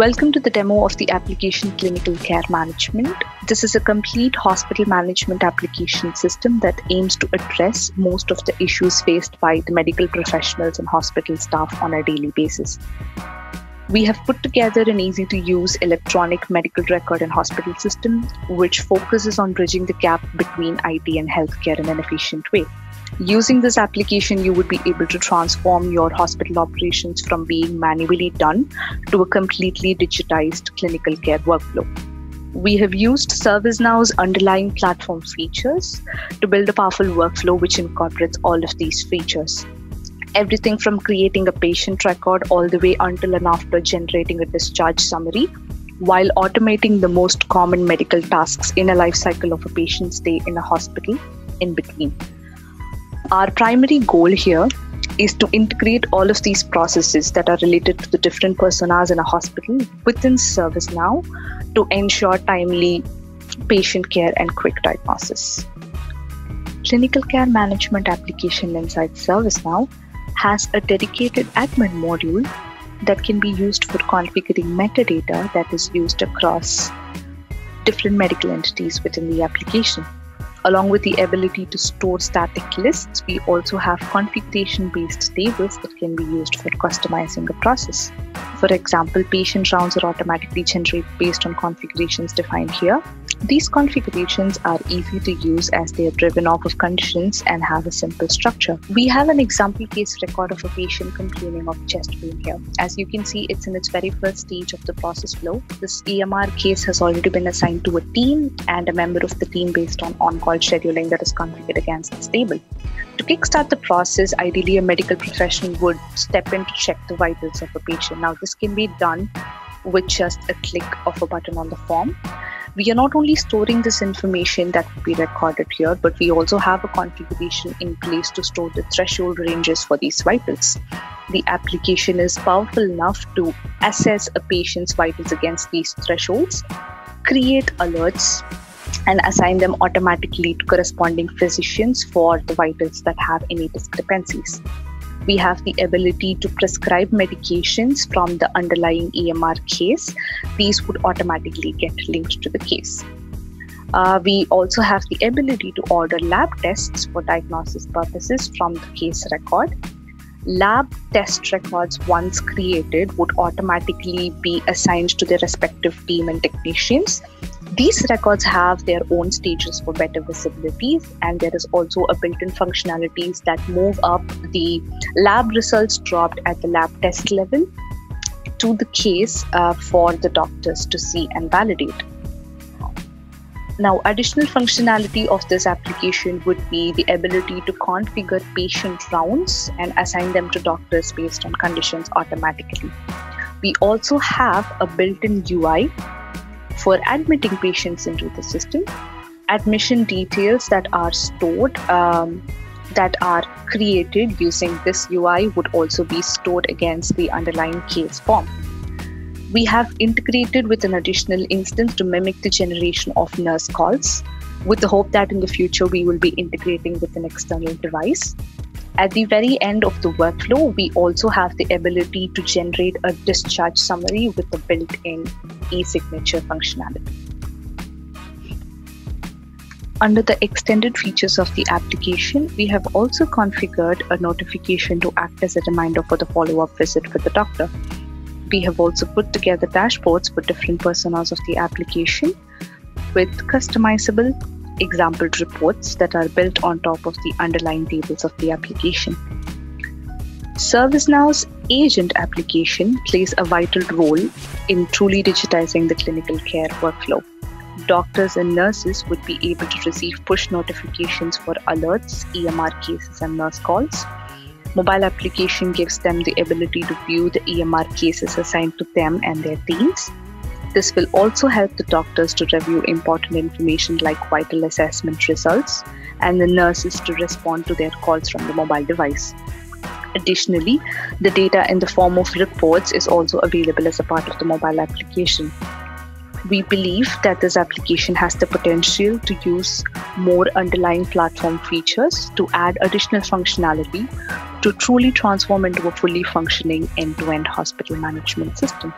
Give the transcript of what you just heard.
Welcome to the demo of the application Clinical Care Management. This is a complete hospital management application system that aims to address most of the issues faced by the medical professionals and hospital staff on a daily basis. We have put together an easy-to-use electronic medical record and hospital system, which focuses on bridging the gap between IT and healthcare in an efficient way. Using this application, you would be able to transform your hospital operations from being manually done to a completely digitized clinical care workflow. We have used ServiceNow's underlying platform features to build a powerful workflow which incorporates all of these features. Everything from creating a patient record all the way until and after generating a discharge summary, while automating the most common medical tasks in a life cycle of a patient's stay in a hospital in between. Our primary goal here is to integrate all of these processes that are related to the different personas in a hospital within ServiceNow to ensure timely patient care and quick diagnosis. Clinical Care Management application inside ServiceNow has a dedicated admin module that can be used for configuring metadata that is used across different medical entities within the application. Along with the ability to store static lists, we also have configuration-based tables that can be used for customizing a process. For example, patient rounds are automatically generated based on configurations defined here. These configurations are easy to use as they are driven off of conditions and have a simple structure. We have an example case record of a patient complaining of chest pain here. As you can see, it's in its very first stage of the process flow. This EMR case has already been assigned to a team and a member of the team based on on-call scheduling that is configured against this table. To kickstart the process, ideally a medical professional would step in to check the vitals of a patient. Now, this can be done with just a click of a button on the form. We are not only storing this information that will be recorded here, but we also have a configuration in place to store the threshold ranges for these vitals. The application is powerful enough to assess a patient's vitals against these thresholds, create alerts, and assign them automatically to corresponding physicians for the vitals that have any discrepancies. We have the ability to prescribe medications from the underlying EMR case. These would automatically get linked to the case. We also have the ability to order lab tests for diagnosis purposes from the case record. Lab test records, once created, would automatically be assigned to their respective team and technicians. These records have their own stages for better visibility, and there is also a built-in functionalities that move up the lab results dropped at the lab test level to the case for the doctors to see and validate. Now, additional functionality of this application would be the ability to configure patient rounds and assign them to doctors based on conditions automatically. We also have a built-in UI for admitting patients into the system. Admission details that are stored, that are created using this UI would also be stored against the underlying case form. We have integrated with an additional instance to mimic the generation of nurse calls, with the hope that in the future we will be integrating with an external device. At the very end of the workflow, we also have the ability to generate a discharge summary with the built-in e-signature functionality. Under the extended features of the application, we have also configured a notification to act as a reminder for the follow-up visit with the doctor. We have also put together dashboards for different personas of the application with customizable example reports that are built on top of the underlying tables of the application. ServiceNow's agent application plays a vital role in truly digitizing the clinical care workflow. Doctors and nurses would be able to receive push notifications for alerts, EMR cases, and nurse calls. Mobile application gives them the ability to view the EMR cases assigned to them and their teams. This will also help the doctors to review important information like vital assessment results and the nurses to respond to their calls from the mobile device. Additionally, the data in the form of reports is also available as a part of the mobile application. We believe that this application has the potential to use more underlying platform features to add additional functionality to truly transform into a fully functioning end-to-end hospital management system.